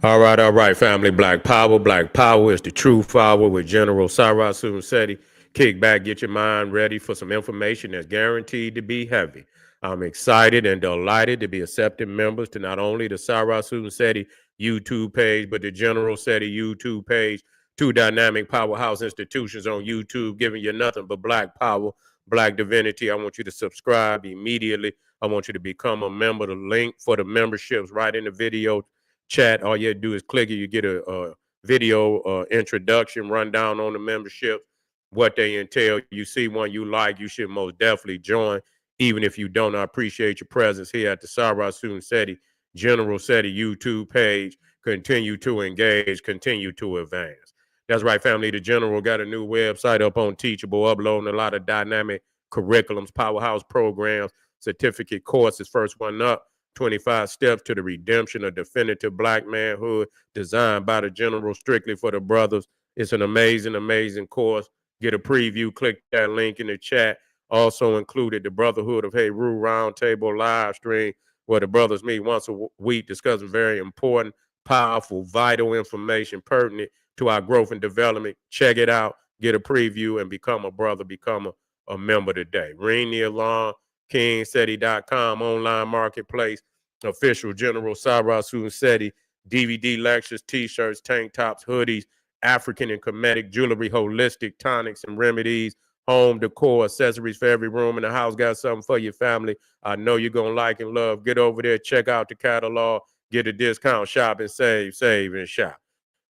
All right, family. Black Power. Black Power is the true power with General Cyrus Sunsetti. Kick back, get your mind ready for some information that's guaranteed to be heavy. I'm excited and delighted to be accepting members to not only the Cyrus Sunsetti YouTube page, but the General Seti YouTube page. Two dynamic powerhouse institutions on YouTube giving you nothing but black power, black divinity. I want you to subscribe immediately. I want you to become a member. The link for the memberships right in the video chat. All you do is click it. You get a video introduction, rundown on the membership, what they entail. You see one you like, you should most definitely join. Even if you don't, I appreciate your presence here at the Sarah Seti General Seti YouTube page. Continue to engage, continue to advance. That's right, family. The General got a new website up on Teachable, uploading a lot of dynamic curriculums, powerhouse programs, certificate courses. First one up, 25 Steps to the Redemption of Definitive Black Manhood, designed by the General strictly for the brothers. It's an amazing, amazing course. Get a preview, click that link in the chat. Also included the Brotherhood of Heru Roundtable live stream, where the brothers meet once a week discussing very important, powerful, vital information pertinent to our growth and development. Check it out, get a preview, and become a brother, become a member today. Ring the alarm, kingseti.com, online marketplace, official General Cyrus Seti, DVD lectures, t-shirts, tank tops, hoodies, African and Kemetic jewelry, holistic tonics and remedies, home decor, accessories for every room in the house. Got something for your family. I know you're going to like and love. Get over there, check out the catalog, get a discount, shop and save and shop.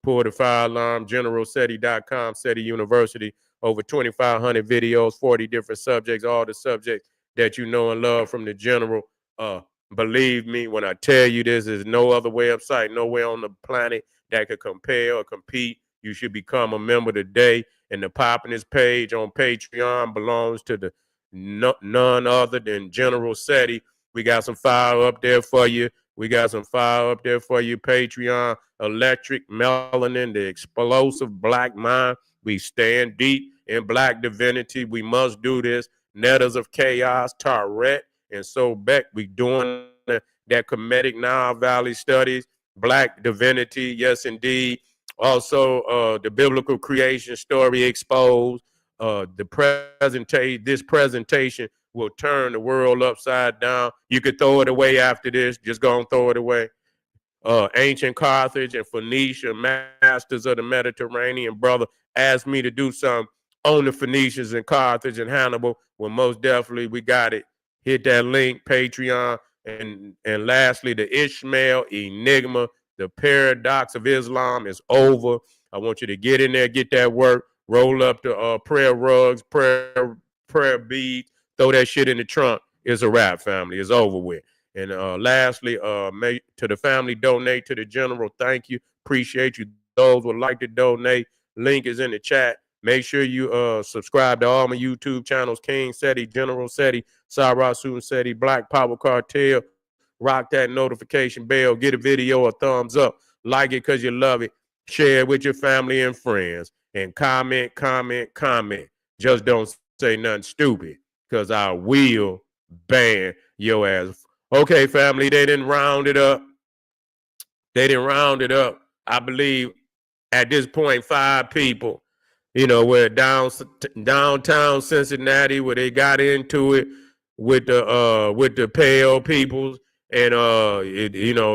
Pull the fire alarm, generalseti.com, Seti University, over 2,500 videos, 40 different subjects, all the subjects that you know and love from the General. Believe me when I tell you this, there's no other website, nowhere on the planet that could compare or compete. You should become a member today. And the Poppiness page on Patreon belongs to the none other than General Seti. We got some fire up there for you. We got some fire up there for you. Patreon, Electric, Melanin, the explosive black mind. We stand deep in black divinity. We must do this. Netters of Chaos, Tarret, and so Beck. We doing that Kemetic Nile Valley studies, black divinity, yes indeed. Also, the biblical creation story exposed. This presentation will turn the world upside down. You could throw it away after this. Just go and throw it away. Ancient Carthage and Phoenicia, masters of the Mediterranean, brother, asked me to do something on the Phoenicians and Carthage and Hannibal. Well, most definitely we got it. Hit that link, Patreon. And lastly, the Ishmael Enigma, the paradox of Islam is over. I want you to get in there, get that work, roll up the prayer rugs, prayer beads, throw that shit in the trunk. It's a wrap, family. It's over with. And lastly, to the family, donate to the General. Thank you. Appreciate you. Those would like to donate. Link is in the chat. Make sure you subscribe to all my YouTube channels, King Seti, General Seti, Cyrus Seti, Black Power Cartel. Rock that notification bell. Get a video a thumbs up. Like it because you love it. Share it with your family and friends. And comment, comment, comment. Just don't say nothing stupid because I will ban your ass. Okay, family, they didn't round it up. I believe at this point, 5 people. We're downtown Cincinnati, where they got into it with the pale peoples, and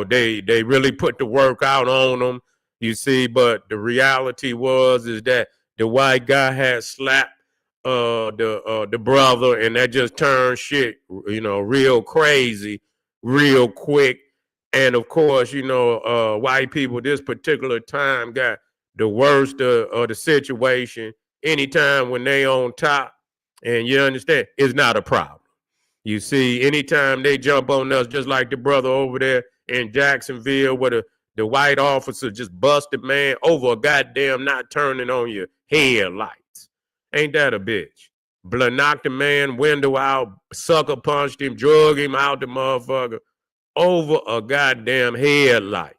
they really put the work out on them. You see, but the reality is that the white guy had slapped the brother, and that just turned shit real crazy, real quick. And of course, white people this particular time got the worst of the situation. Anytime when they on top, and you understand, it's not a problem. You see, anytime they jump on us, just like the brother over there in Jacksonville, where the white officer just busted man over a goddamn not turning on your headlights. Ain't that a bitch? Knocked the man window out, sucker punched him, drug him out the motherfucker over a goddamn headlight.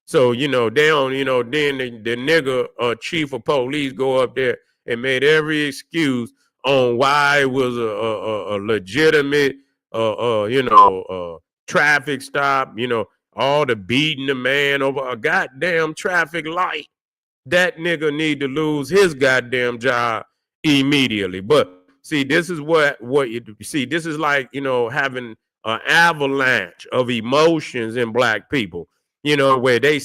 So, they don't, then the nigga chief of police go up there and made every excuse on why it was a legitimate, traffic stop. all the beating the man over a goddamn traffic light, that nigga need to lose his goddamn job immediately. But see, this is what you see. This is like, having an avalanche of emotions in black people, where they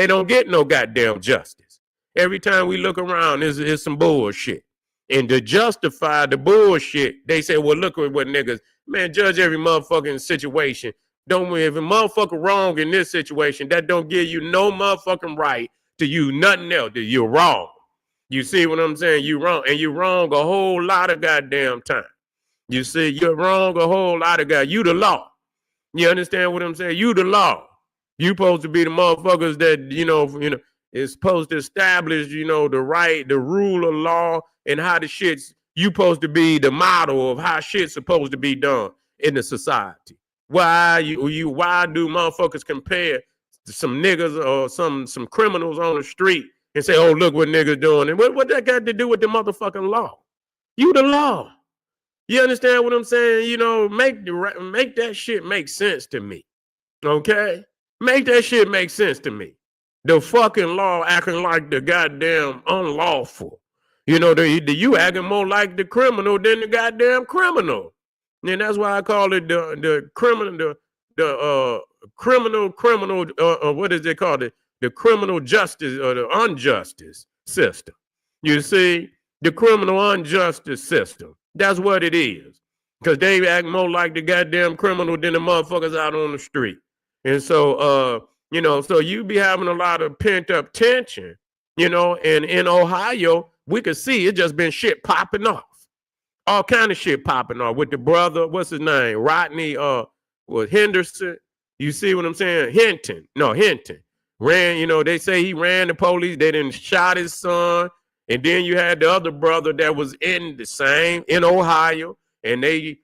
don't get no goddamn justice. Every time we look around, is some bullshit. And to justify the bullshit, they say, well, look at what niggas, man, judge every motherfucking situation. Don't, if a motherfucker wrong in this situation, that don't give you no motherfucking right to you nothing else. You're wrong. You see what I'm saying? You wrong. And you wrong a whole lot of goddamn time. You see, you're wrong a whole lot of guys. You the law. You understand what I'm saying? You the law. You supposed to be the motherfuckers that, is supposed to establish, the right, the rule of law, and how the shit's, you supposed to be the model of how shit's supposed to be done in the society. Why do motherfuckers compare some niggas or some criminals on the street and say, oh, look what niggas doing? And what that got to do with the motherfucking law? You the law. You understand what I'm saying? Make that shit make sense to me. Okay? Make that shit make sense to me. The fucking law acting like the goddamn unlawful. You acting more like the criminal than the goddamn criminal. And that's why I call it the criminal, what is it called? The criminal justice or the injustice system. You see, the criminal injustice system. That's what it is. Because they act more like the goddamn criminal than the motherfuckers out on the street. And so, so you be having a lot of pent up tension, and in Ohio, we could see it just been shit popping off. All kind of shit popping off with the brother, what's his name? Rodney, Henderson. You see what I'm saying? Hinton. Ran, they say he ran the police. They didn't shot his son. And then you had the other brother that was in Ohio. And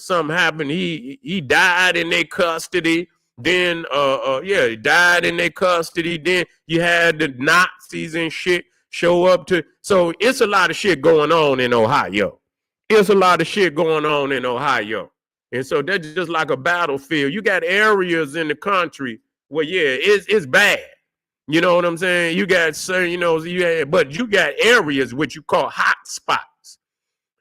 something happened? He died in their custody. Then, he died in their custody. Then you had the Nazis and shit show up to. So it's a lot of shit going on in Ohio. And so that's just like a battlefield. You got areas in the country where, it's bad. You know what I'm saying? You got but you got areas which you call hot spots.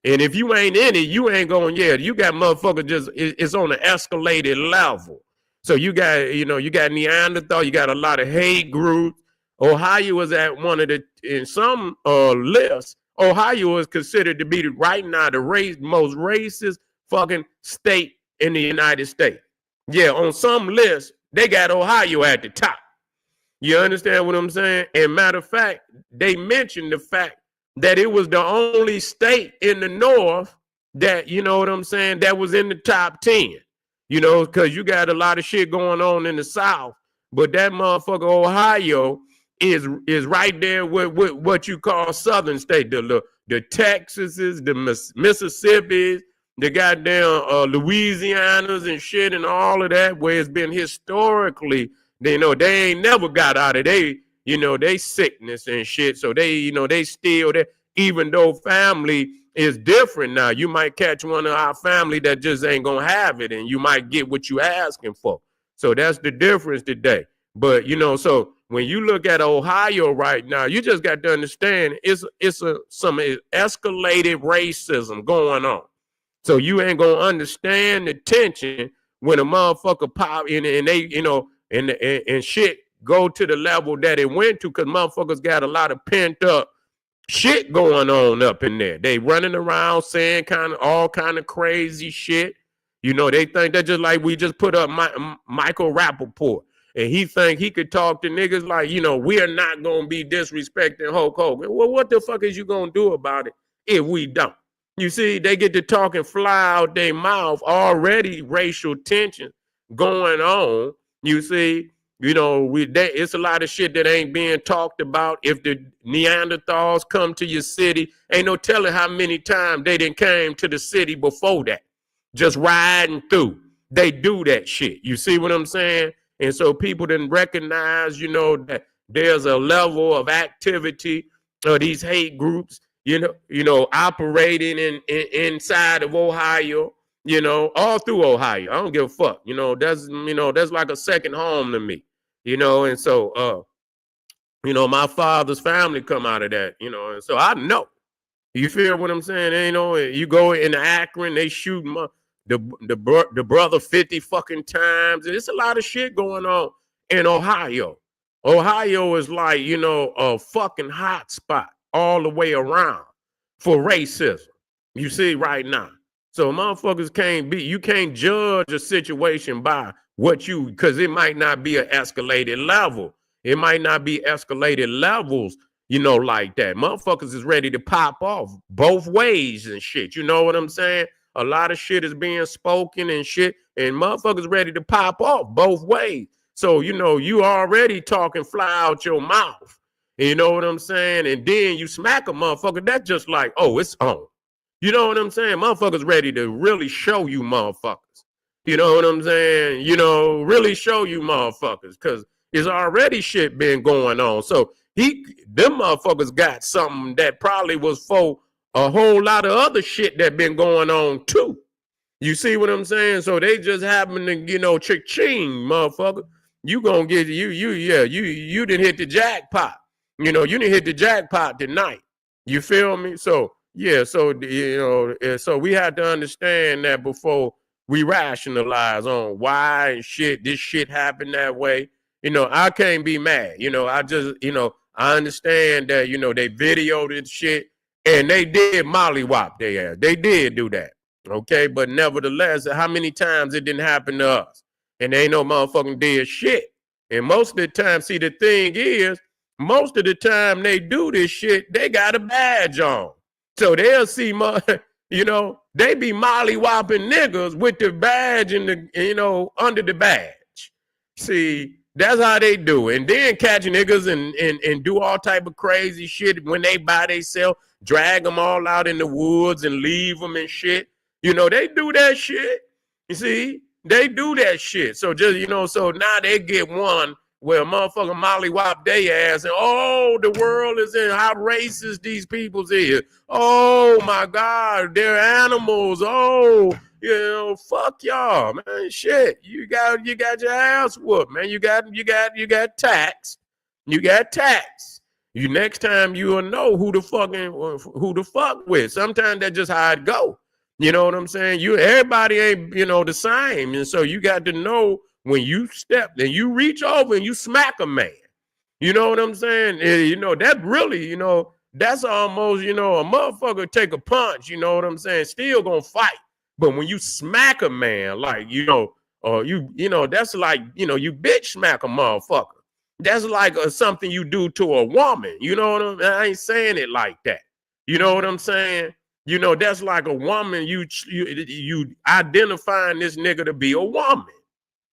And if you ain't in it, you ain't going, you got motherfuckers it's on an escalated level. So you got, you got Neanderthal, you got a lot of hate groups. Ohio is at one of in some lists, Ohio is considered to be right now the most racist fucking state in the United States. Yeah, on some lists, they got Ohio at the top. You understand what I'm saying? And matter of fact, they mentioned the fact that it was the only state in the North that, that was in the top 10. Because you got a lot of shit going on in the South. But that motherfucker Ohio is right there with what you call Southern state. The Texases, the Mississippis, the goddamn Louisianas and shit and all of that, where it's been historically, they ain't never got out of they sickness and shit. So they still there, even though family is different now. You might catch one of our family that just ain't gonna have it, and you might get what you asking for. So that's the difference today. But so when you look at Ohio right now, you just got to understand it's some escalated racism going on. So you ain't gonna understand the tension when a motherfucker pop in and they, and shit go to the level that it went to, because motherfuckers got a lot of pent up shit going on up in there. They running around saying all kind of crazy shit. They think that just like we just put up Michael Rappaport, and he think he could talk to niggas like, we are not going to be disrespecting Hulk Hogan. Well, what the fuck is you going to do about it if we don't? You see, they get to talk and fly out their mouth, already racial tension going on. You see, it's a lot of shit that ain't being talked about. If the Neanderthals come to your city, ain't no telling how many times they done came to the city before that, just riding through. They do that shit. You see what I'm saying? And so people didn't recognize, that there's a level of activity of these hate groups, operating inside of Ohio. you know, all through Ohio. I don't give a fuck. That's like a second home to me, and so my father's family come out of that, and so I know. You feel what I'm saying? You go in Akron, they shoot the brother 50 fucking times. It's a lot of shit going on in Ohio. Ohio is like, a fucking hot spot all the way around for racism. You see right now. So motherfuckers you can't judge a situation by because it might not be an escalated level. It might not be escalated levels, like that. Motherfuckers is ready to pop off both ways and shit. You know what I'm saying? A lot of shit is being spoken and shit, and motherfuckers ready to pop off both ways. So, you already talking fly out your mouth. You know what I'm saying? And then you smack a motherfucker, that's just like, oh, it's on. You know what I'm saying? Motherfuckers ready to really show you motherfuckers. You know what I'm saying? Really show you motherfuckers, because there's already shit been going on. So them motherfuckers got something that probably was for a whole lot of other shit that been going on too. You see what I'm saying? So they just happen to, ching, motherfucker. You gonna get you didn't hit the jackpot. You didn't hit the jackpot tonight. You feel me? So yeah, so so we had to understand that before we rationalize on why and shit this shit happened that way. I can't be mad. I just, I understand that, they videoed it shit and they did mollywop their ass. They did do that. Okay. But nevertheless, how many times it didn't happen to us? And they ain't no motherfucking did shit. And most of the time, see, the thing is, most of the time they do this shit, they got a badge on. So they'll see, they be mollywopping niggas with the badge and under the badge. See, that's how they do it. And then catch niggas and do all type of crazy shit when they by themselves, drag them all out in the woods and leave them and shit. They do that shit. You see, they do that shit. So just, so now they get one where motherfucker mollywop they ass and the world is in how racist these people's is. Oh my God, they're animals. Fuck y'all, man. Shit, you got your ass whooped, man. You got taxed. You got taxed. You next time you will know who to fuck with. Sometimes that's just how it go. You know what I'm saying? Everybody ain't the same, and so you got to know when you step and you reach over and you smack a man. You know what I'm saying? That really, that's almost, a motherfucker take a punch. You know what I'm saying? Still gonna fight. But when you smack a man, like, that's like, you bitch smack a motherfucker. That's like something you do to a woman. You know what I mean? I ain't saying it like that. You know what I'm saying? That's like a woman, you identifying this nigga to be a woman.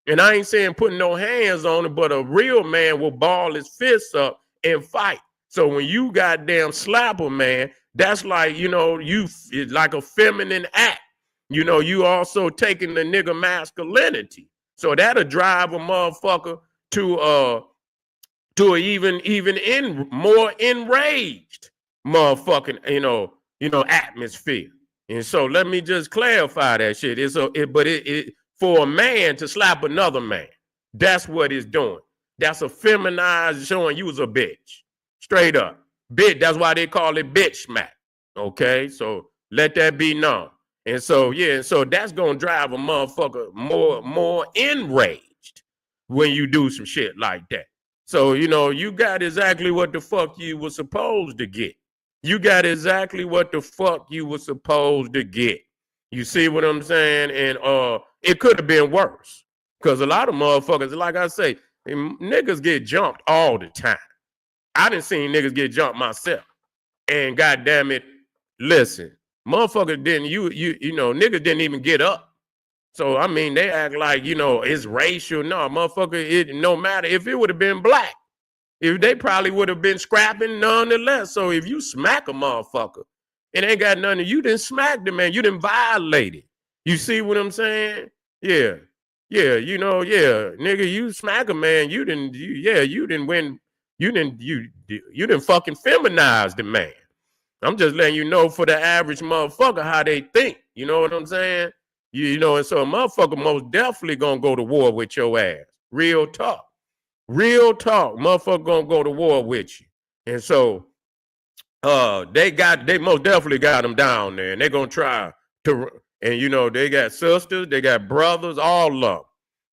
And I ain't saying putting no hands on it, but a real man will ball his fists up and fight. So when you goddamn slap a man, that's like, it's like a feminine act. You also taking the nigga masculinity. So that'll drive a motherfucker to even more enraged motherfucking, atmosphere. And so let me just clarify that shit. It for a man to slap another man, that's what it's doing. That's a feminized showing you was a bitch. Straight up. Bitch, that's why they call it bitch smack. Okay, so let that be known. And so, so that's gonna drive a motherfucker more enraged when you do some shit like that. So, you got exactly what the fuck you were supposed to get. You got exactly what the fuck you were supposed to get. You see what I'm saying? And it could have been worse. Because a lot of motherfuckers, like I say, niggas get jumped all the time. I done seen niggas get jumped myself. And goddamn it, listen, motherfuckers didn't, niggas didn't even get up. So, I mean, they act like, it's racial. No, motherfucker, it no matter if it would have been black. If they probably would have been scrapping nonetheless. So if you smack a motherfucker, it ain't got nothing. You didn't smack the man. You didn't violate it. You see what I'm saying? Yeah. Yeah. Nigga, you smack a man. You didn't win. You didn't fucking feminize the man. I'm just letting you know for the average motherfucker how they think. You know what I'm saying? You know, and so a motherfucker most definitely gonna go to war with your ass. Real talk. Real talk. Motherfucker gonna go to war with you. And so they most definitely got them down there, and they're gonna try to, and you know, they got sisters, they got brothers, all of them.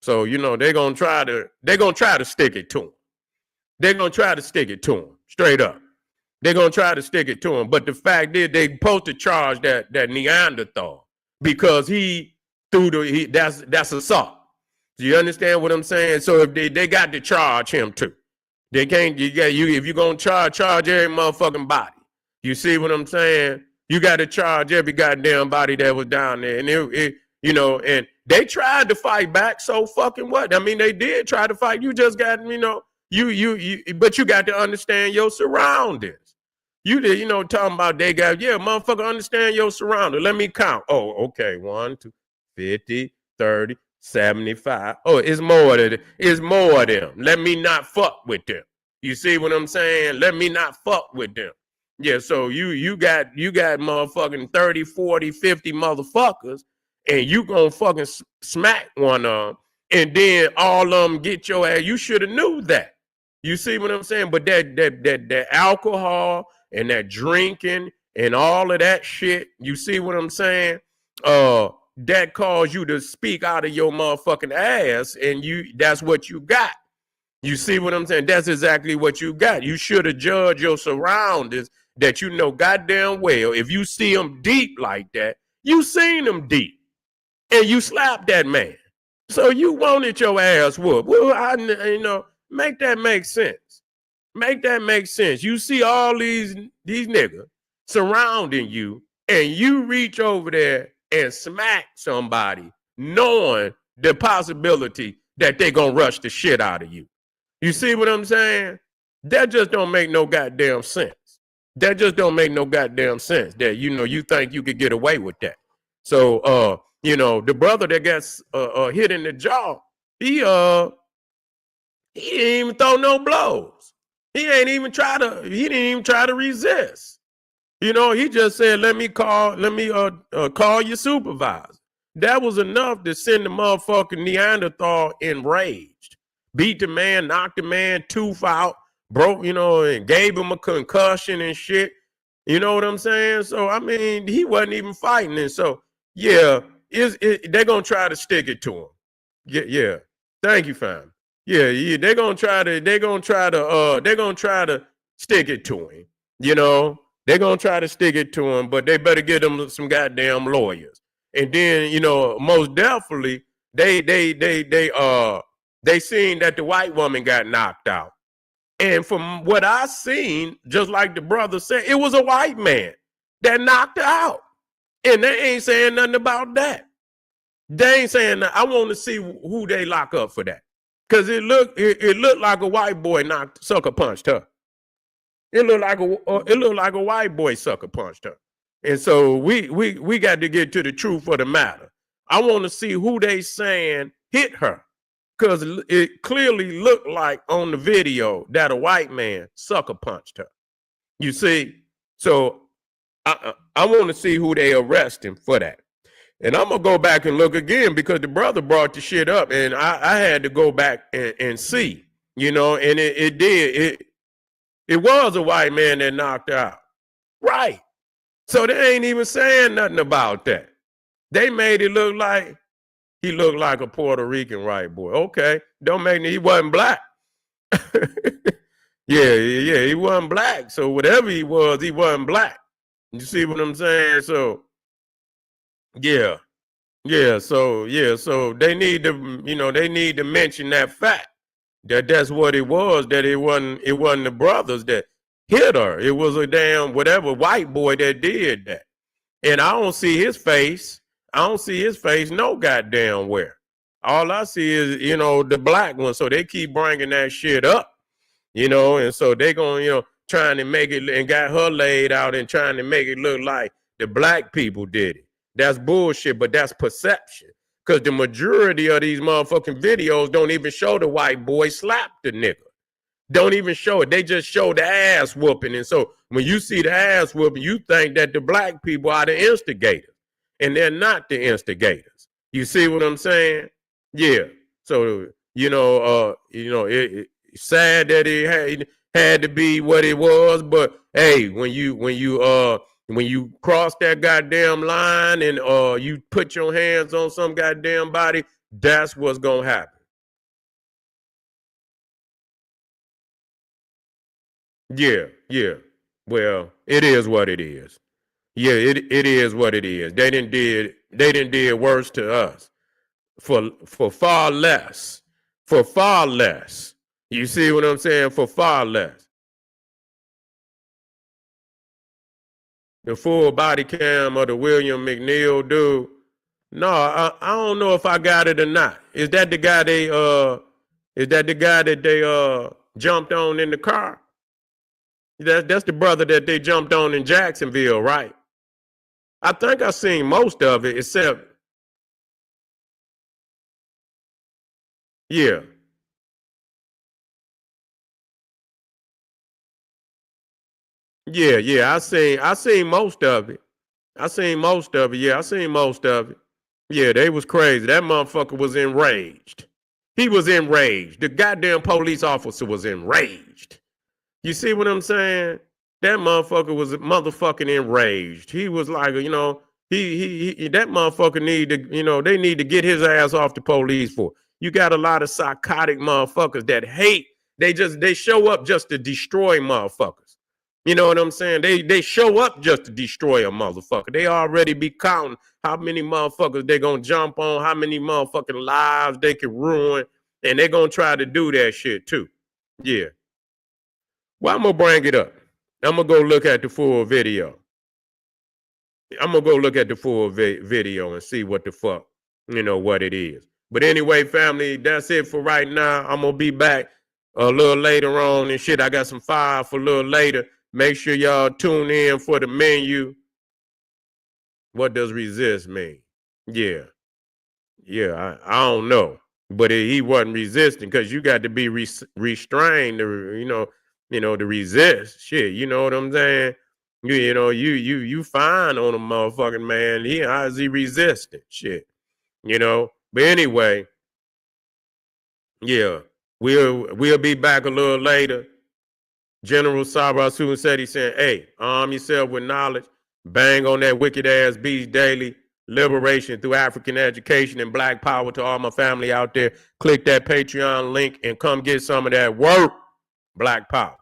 So, you know, they're gonna try to stick it to them. They're gonna try to stick it to them, straight up. They're gonna try to stick it to him. But the fact is, they supposed to charge that Neanderthal because that's assault. Do you understand what I'm saying? So if they got to charge him too. They can't. If you're gonna charge every motherfucking body. You see what I'm saying? You got to charge every goddamn body that was down there, and you know, and they tried to fight back. So fucking what? I mean, they did try to fight. You just got, you know, but you got to understand your surroundings. You know, talking about they got, yeah, motherfucker, understand your surroundings. Let me count. Oh, okay, 1, 2, 50, 30, 75. Oh, it's more of them. Let me not fuck with them. You see what I'm saying? Let me not fuck with them. Yeah, so you got motherfucking 30, 40, 50 motherfuckers, and you gonna fucking smack one of them, and then all of them get your ass. You should have knew that. You see what I'm saying? But that alcohol and that drinking and all of that shit, you see what I'm saying? That caused you to speak out of your motherfucking ass, and that's what you got. You see what I'm saying? That's exactly what you got. You should have judged your surroundings, that you know goddamn well. If you see them deep like that, you seen them deep, and you slapped that man. So you wanted your ass whooped. Well, you know, make that make sense. Make that make sense. You see all these niggas surrounding you, and you reach over there and smack somebody, knowing the possibility that they gonna rush the shit out of you. You see what I'm saying? That just don't make no goddamn sense. That just don't make no goddamn sense. That, you know, you think you could get away with that. So, you know, the brother that got hit in the jaw, he didn't even throw no blows. He didn't even try to resist. You know, he just said, let me call your supervisor. That was enough to send the motherfucking Neanderthal enraged. Beat the man, knocked the man tooth out, broke, you know, and gave him a concussion and shit. You know what I'm saying? So, I mean, he wasn't even fighting. And so, yeah, they're going to try to stick it to him. Yeah. Thank you, fam. Yeah, they're going to try to stick it to him. You know, they're going to try to stick it to him, but they better get them some goddamn lawyers. And then, you know, most definitely, they seen that the white woman got knocked out. And from what I seen, just like the brother said, it was a white man that knocked her out. And they ain't saying nothing about that. They ain't saying that. I want to see who they lock up for that. Because it looked like a white boy sucker punched her. It looked like a white boy sucker punched her. And so we got to get to the truth of the matter. I want to see who they saying hit her. Because it clearly looked like on the video that a white man sucker punched her. You see? So I want to see who they arresting for that. And I'm going to go back and look again because the brother brought the shit up. And I had to go back and see, you know, and it was a white man that knocked her out. Right. So they ain't even saying nothing about that. They made it look like he looked like a Puerto Rican white boy. Okay, don't make me. He wasn't black. yeah, he wasn't black. So whatever he wasn't black. You see what I'm saying? So yeah. So they need to mention that fact that's what it was. That it wasn't the brothers that hit her. It was a damn whatever white boy that did that. And I don't see his face. No goddamn where. All I see is, you know, the black one. So they keep bringing that shit up, you know, and so they going, you know, trying to make it and got her laid out and trying to make it look like the black people did it. That's bullshit, but that's perception. Because the majority of these motherfucking videos don't even show the white boy slap the nigga. Don't even show it. They just show the ass whooping. And so when you see the ass whooping, you think that the black people are the instigators. And they're not the instigators. You see what I'm saying? Yeah. So it's sad that it had to be what it was, but hey, when you cross that goddamn line and you put your hands on some goddamn body, that's what's gonna happen. Yeah, yeah. Well, it is what it is. Yeah, it is what it is. They didn't did worse to us for far less. For far less. You see what I'm saying? For far less. The full body cam of the William McNeil dude. No, I don't know if I got it or not. Is that the guy that they jumped on in the car? That's the brother that they jumped on in Jacksonville, right? I think I seen most of it, except yeah, yeah. I seen most of it. I seen most of it. Yeah, I seen most of it. Yeah, they was crazy. That motherfucker was enraged. He was enraged. The goddamn police officer was enraged. You see what I'm saying? That motherfucker was motherfucking enraged. He was like, that motherfucker need to, they need to get his ass off the police for. You got a lot of psychotic motherfuckers that hate. They show up just to destroy motherfuckers. You know what I'm saying? They show up just to destroy a motherfucker. They already be counting how many motherfuckers they gonna jump on, how many motherfucking lives they can ruin, and they gonna try to do that shit too. Yeah. Well, I'm gonna bring it up. I'm gonna go look at the full video. I'm gonna go look at the full video and see what the fuck, what it is. But anyway, family, that's it for right now. I'm gonna be back a little later on and shit. I got some fire for a little later. Make sure y'all tune in for the menu. What does resist mean? Yeah, yeah. I don't know, but he wasn't resisting because you got to be restrained to to resist. Shit, you know what I'm saying? You fine on a motherfucking man. How's he resisting? Shit, But anyway, yeah, we'll be back a little later. General Sabra Susan said he said, hey, arm yourself with knowledge, bang on that wicked ass beast daily, liberation through African education and black power to all my family out there. Click that Patreon link and come get some of that work, black power.